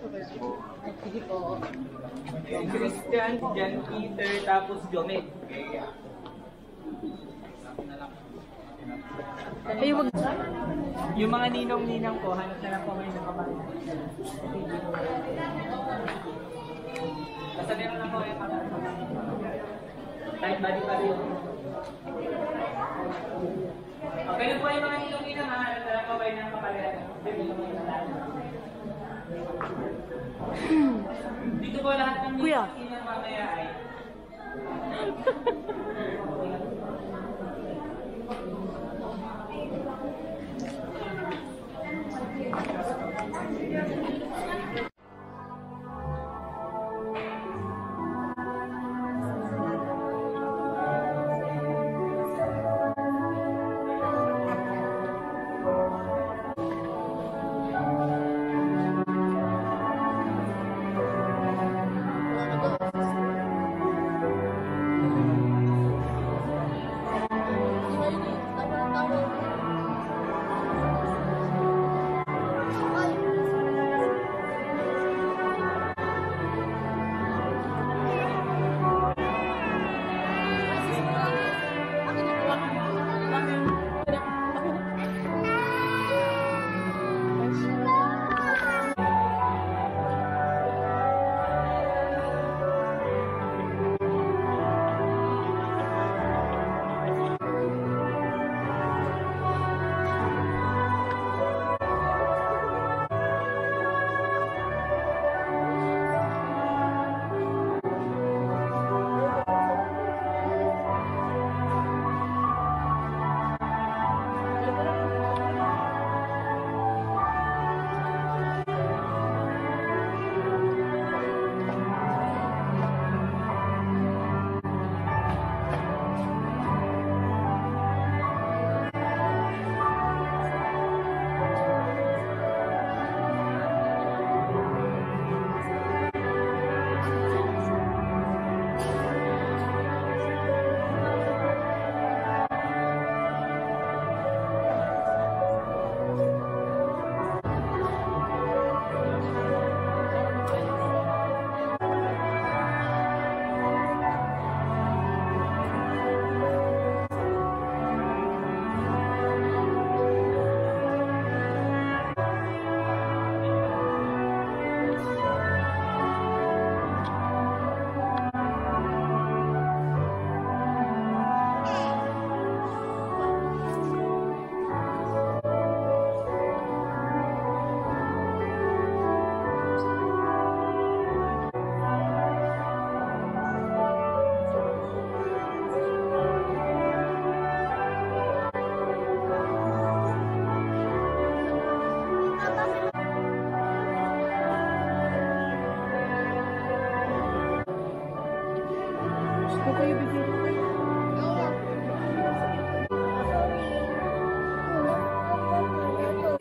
Sige po. Christian, John Peter, tapos Jomel. Ay, wag. Yung mga ninong-ninang po, hanap na lang po kayo ng kapatid. Basta meron lang po kayo kapatid. Kahit body-body yun. Okay na po yung mga ninong-ninang, hanap na lang po kayo ng kapatid. Dito po lahat ng ninong-ninang mamaya ay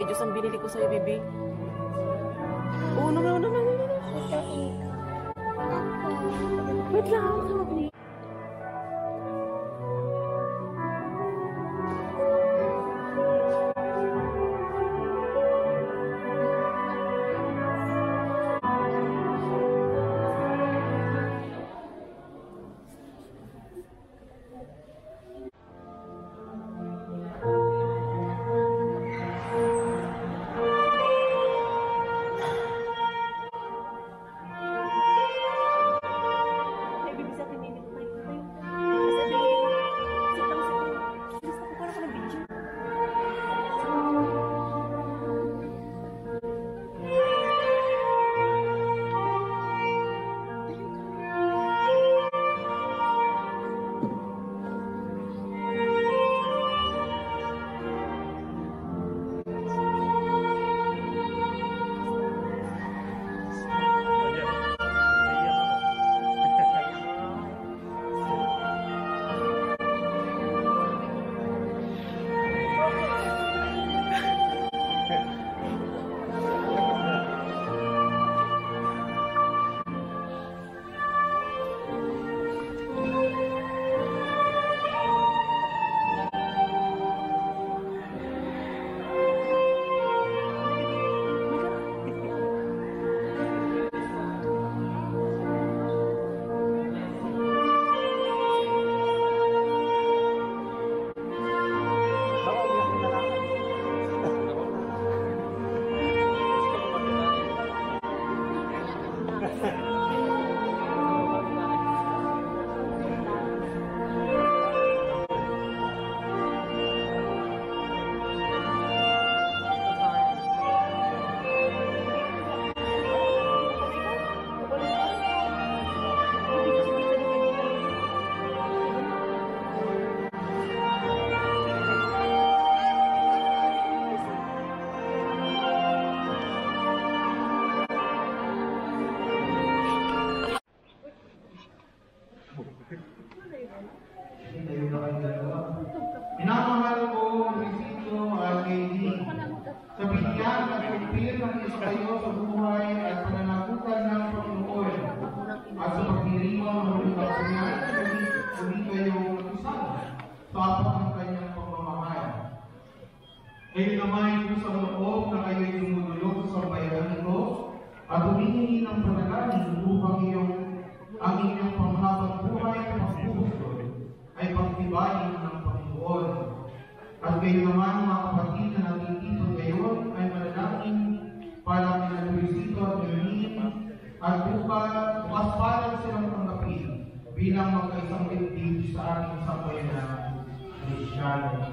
Diyos ang binili ko sa'yo, baby. Oh, no. Wait lang, ako kayo sa buhay at pananagutan ng Panginoon at sa pagdiriwang ng mga kasunyan, hindi kayo nakusang sa apat ng kanyang pagmamahal. Ngayon naman po sa loob na kayo'y dumudulog sa sambayanan ito at humihingi ng panalangin upang ang inyong panghabang buhay at pagbubuklod ay pagtibayin ng Panginoon. At kayo naman mga kapatid na nandito ngayon ay manalangin para kina Luisito at Leonin at bukas parang silang tanggapin bilang magkaisang dibdib sa ating sambayanan Kristyano.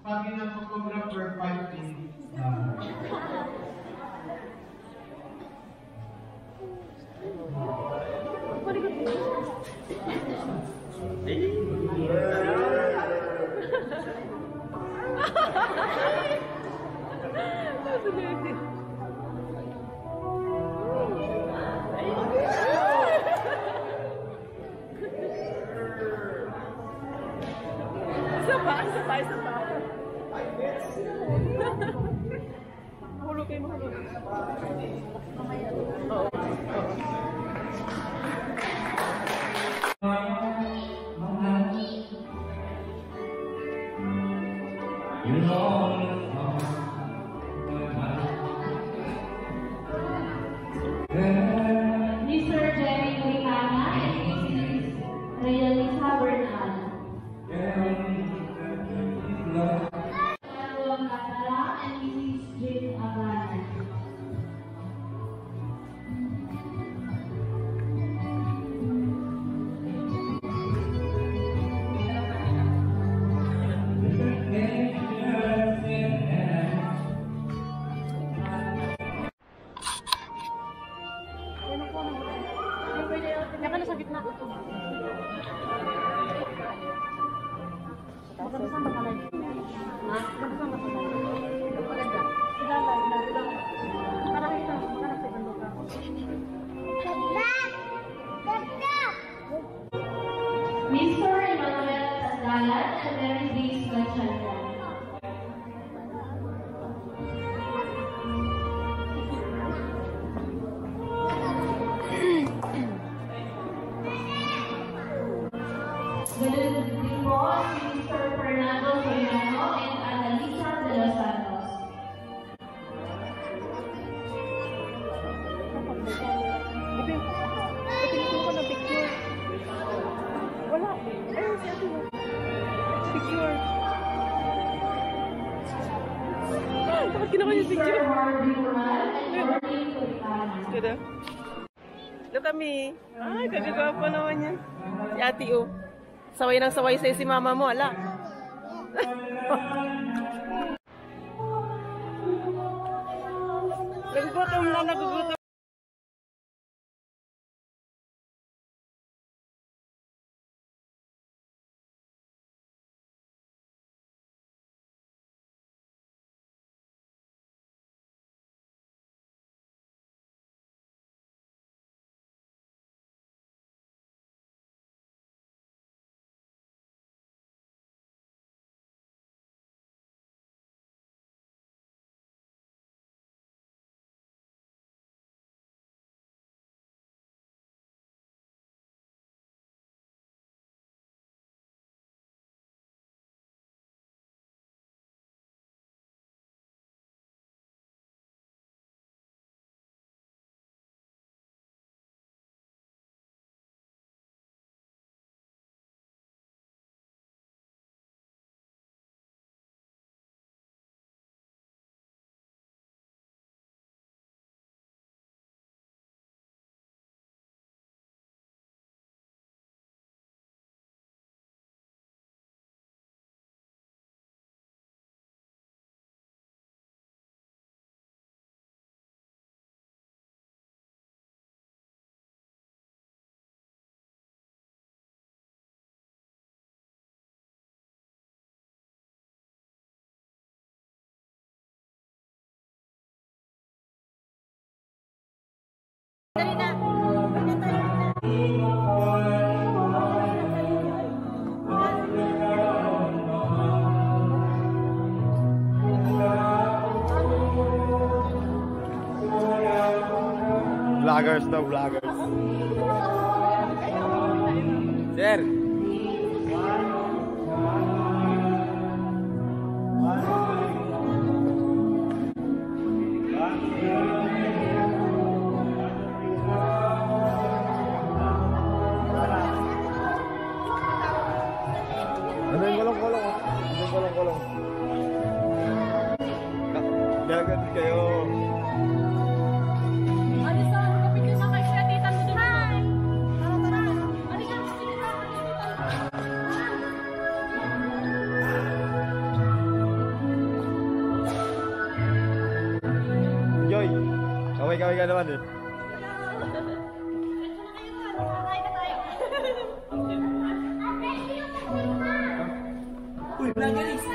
Sabi ng photographer, 5 minutes na. Isa pa. Mahulog kayo, mahulog. Oo. You know, Mr. Jerry Quintana and Mrs. Realisa Bernal. Carlo Catala and Mrs. Jane Agana. Yan ka na sa gitna. Magkakasama ka lang. Ha? Magkakasama ka lang. Magkaganda. Kilala. Parang ito. Parang sa ibang lugar. Mr. Emmanuel Tasdalan and Mary Grace Gatchalda. Ganun din po si Mr. Fernando Soriano and Annalisa de los Santos. Ito ko ng picture. Wala. Ayun, si ate mo. Picture. Bakit kinuha yung Mr. picture? Harvey Moral and Jordan Quintana. Kada. Look kami. Ay, kagagwapo naman yan. Si ate, oh. Saway ng saway sa'yo si mama mo, ala. Nagugutom na, nagugutom. na. Ganyan tayo na. Vloggers daw, vloggers. Sir. Ano yung kolong-kolong? Ano yung kolong-kolong? Galagat kayo. Joy, kaway-kaway ka naman eh. Uy, vloggeries!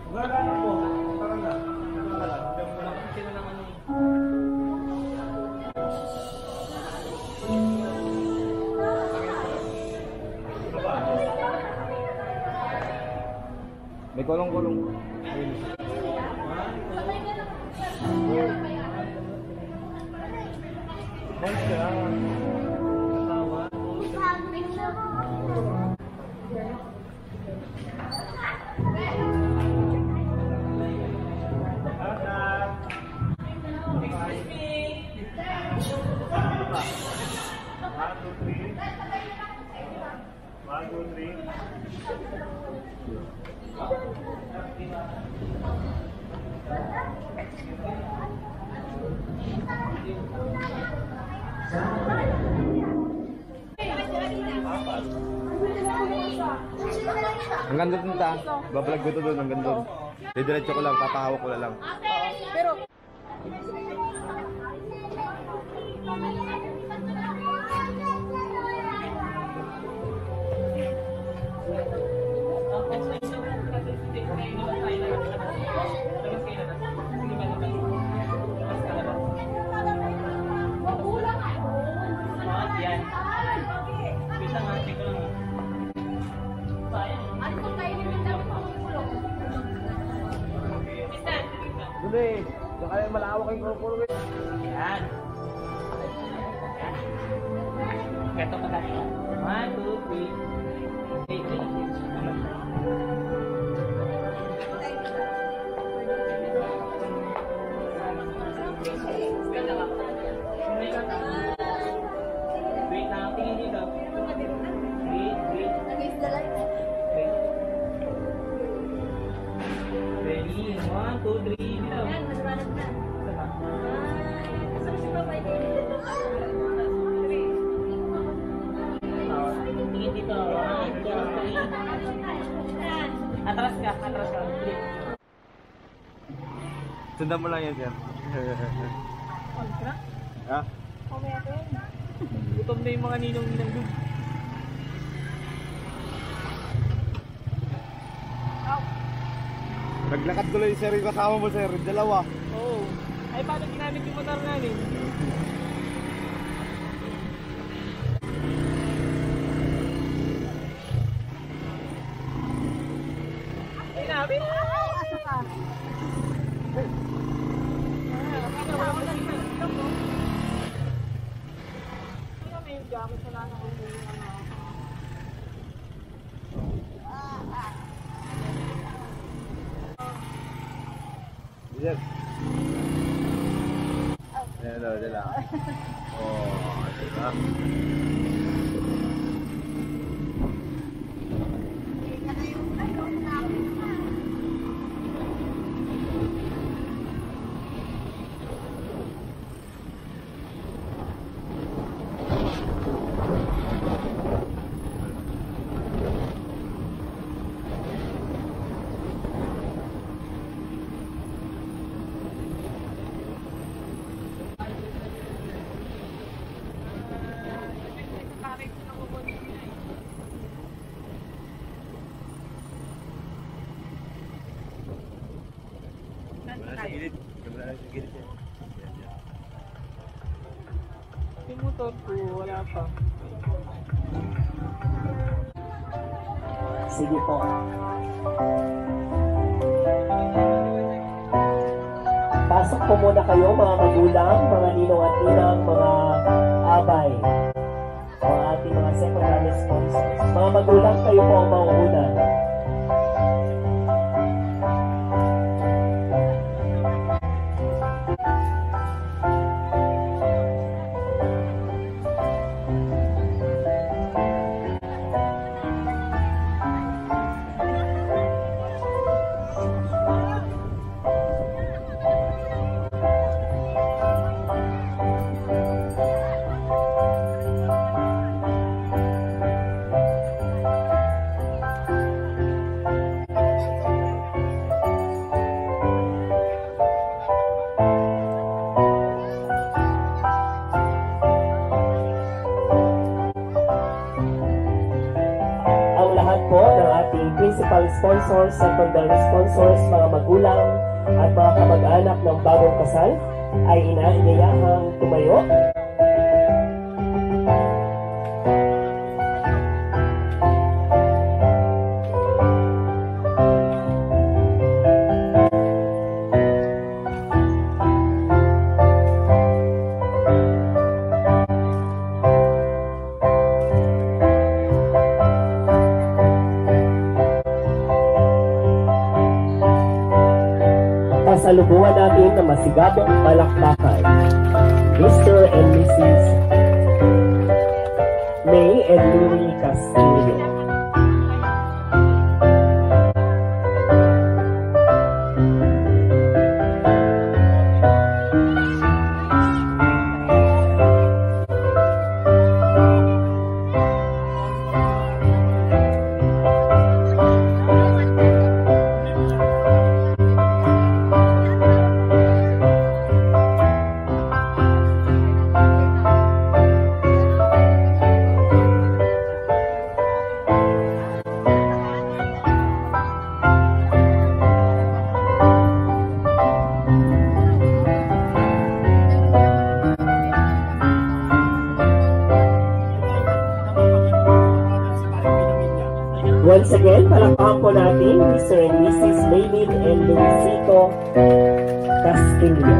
Wala na po. Parang na. Wala kang sila naman yung... May kolong-kolong. Ang ganda dun ta. Babalag ko to doon, ang ganda dun. Didiretso ko lang, papahawak ko na lang. Pero Doon eh, saka malawak yung kolong-kolong eh. Yan. Ganito ka tayo. 1, 2, 3. Wait, wait lang, tingin dito. Wait. Ready? 1, 2, 3. yan, maliwanag na. Saan si Papa Tingin dito. 1, 2, 3. Atras ka. Sundan mo lang yan, sir. Ha? Gutom na yung mga ninong-ninang doon. Naglakad ko lang yung sir, yung kasama mo, sir. Dalawa. Oo. Ay, paano ginamit yung motor namin? Ay, namin! Asa ka? Sir. Hello, dala. Oh, diba? Gilid. Kamera lang sa gilid yan. Yung motor ko, wala pa. Sige po. Pasok po muna kayo mga magulang, mga ninong at ninang, mga abay. Ang ating mga secondary sponsors. Mga magulang, kayo po ang mauuna. Principal sponsors, secondary sponsors, mga magulang at mga kamag-anak ng bagong kasal ay inaanyayahang tumayo. Pasalubungan natin na masigabong palakpakan, Mr. and Mrs. May and Louie Castillo. Once again, palakpakan po natin Mr. and Mrs. Maylin and Luisito Castillo.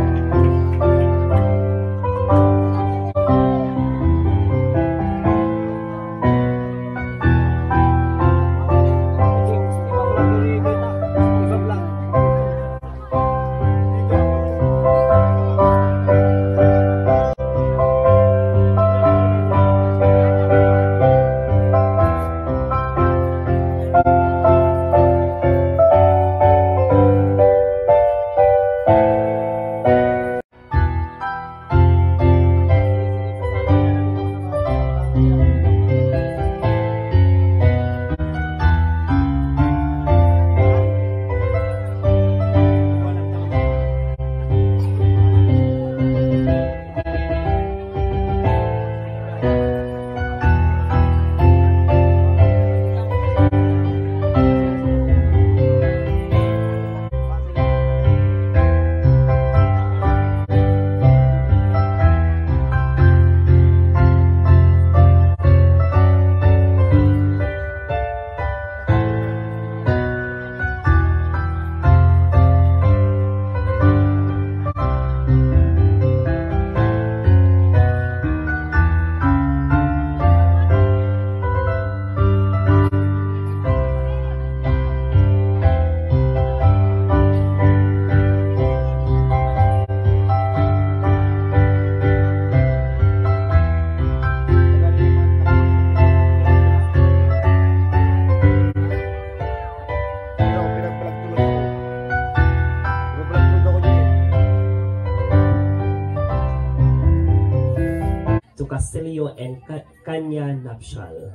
Castillo and Kanya Napshal.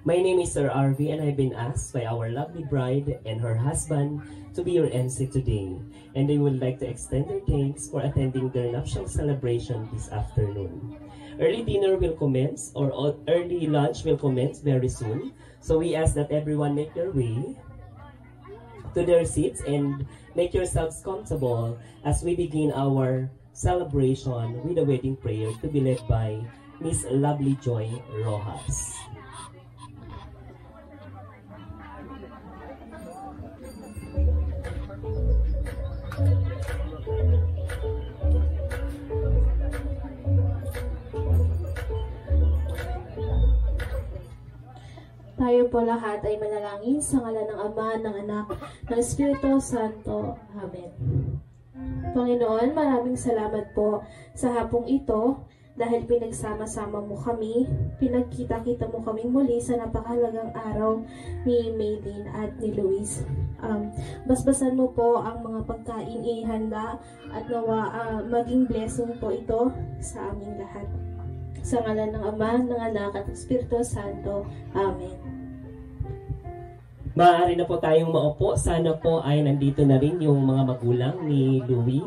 My name is Sir RV and I've been asked by our lovely bride and her husband to be your MC today, and they would like to extend their thanks for attending their nuptial celebration this afternoon. Early dinner will commence, or early lunch will commence very soon, so we ask that everyone make their way to their seats and make yourselves comfortable as we begin our celebration with a wedding prayer to be led by Miss Lovely Joy Rojas. Tayo po lahat ay manalangin sa ngalan ng Ama, ng Anak, ng Espiritu Santo. Amen. Panginoon, maraming salamat po sa hapong ito dahil pinagsama-sama mo kami, pinagkita-kita mo kaming muli sa napakahalagang araw ni Maylene at ni Luis. Basbasan mo po ang mga pagkain ihanda at nawa maging blessing po ito sa aming lahat. Sa ngalan ng Ama, ng Anak at Espiritu Santo. Amen. Maaari na po tayong maupo. Sana po ay nandito na rin yung mga magulang ni Louie.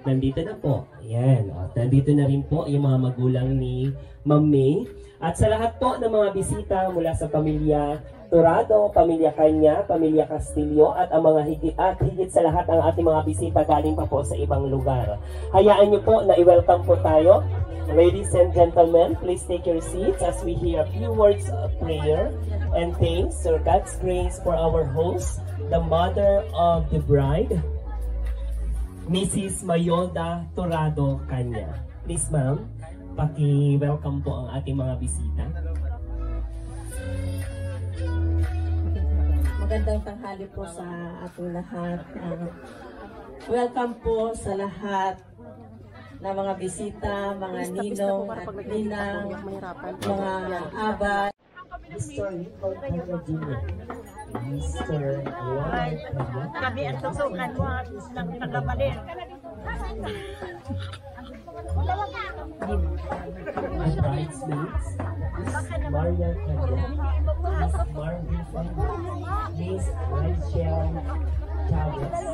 Nandito na po. Ayan. At nandito na rin po yung mga magulang ni Ma'am May. At sa lahat po ng mga bisita mula sa pamilya Turado, pamilya Kanya, pamilya Castillo, at ang mga higit sa lahat ang ating mga bisita galing pa po sa ibang lugar. Hayaan niyo po na i-welcome po tayo. Ladies and gentlemen, please take your seats as we hear a few words of prayer and thanks for God's grace for our host, the mother of the bride, Mrs. Mayolda Turado Kanya. Please ma'am, paki-welcome po ang ating mga bisita. Magandang tanghali po sa ating lahat. Welcome po sa lahat na mga bisita, mga ninong at ninang, mga abay. Mr. Nicole Kanya Jr. Mr. Leonard Kanya. Kami ang tusukan mo at nagkabalin. Ang bridesmaids, Miss Maria Kanya, Miss Marvin Kanya, Miss Rachel Chavez,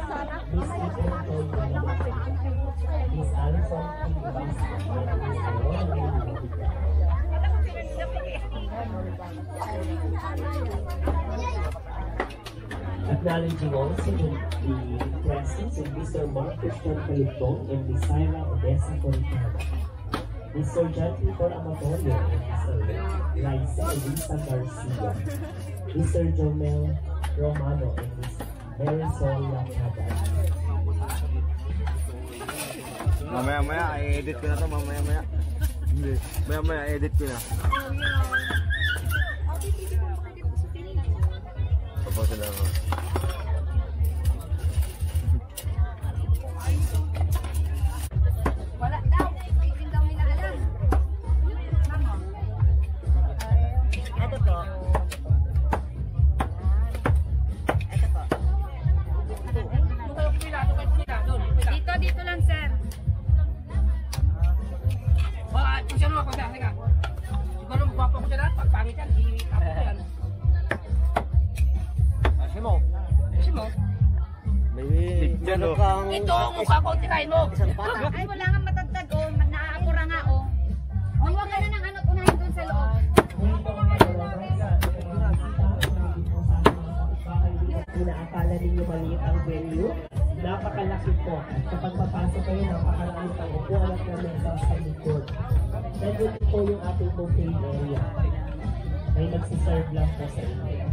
Miss Ethan Toy Kanya, Miss Alison Kibas, and Miss Roland. Acknowledging also the presence of Mr. Mark Christian Calipong and Miss Syra Odessa Coricano, Mr. John Peter Amatorio and Mr. Raisa Elisa Garcia, Mr. Jomel Romano and Miss Marisol Lacada. Mamaya-maya, i-edit ko na to, mamaya-maya. Hindi, mamaya-maya, i-edit ko na. Tapos na ako. Wala daw. Hindi daw nila alam. Ito po. Dito lang, sir. Siya mo ako dyan, teka. Siguro magwapo ko dyan at pagpangit yan, i-tap ko yan. Simo. Simo. May picture o. Ito ang mukha ko, tirahin mo. Ay, wala nga matagtag o. Naaapura nga o. Huwag ka na ng ano, unahin doon sa loob. Inaakala ninyo maliit ang venue? Napakalaki po. Kapag papasok kayo, napakaraming ang upuan at lamesa sa likod. Nandito po yung ating buffet area. May nagsiserve lang po sa inyo.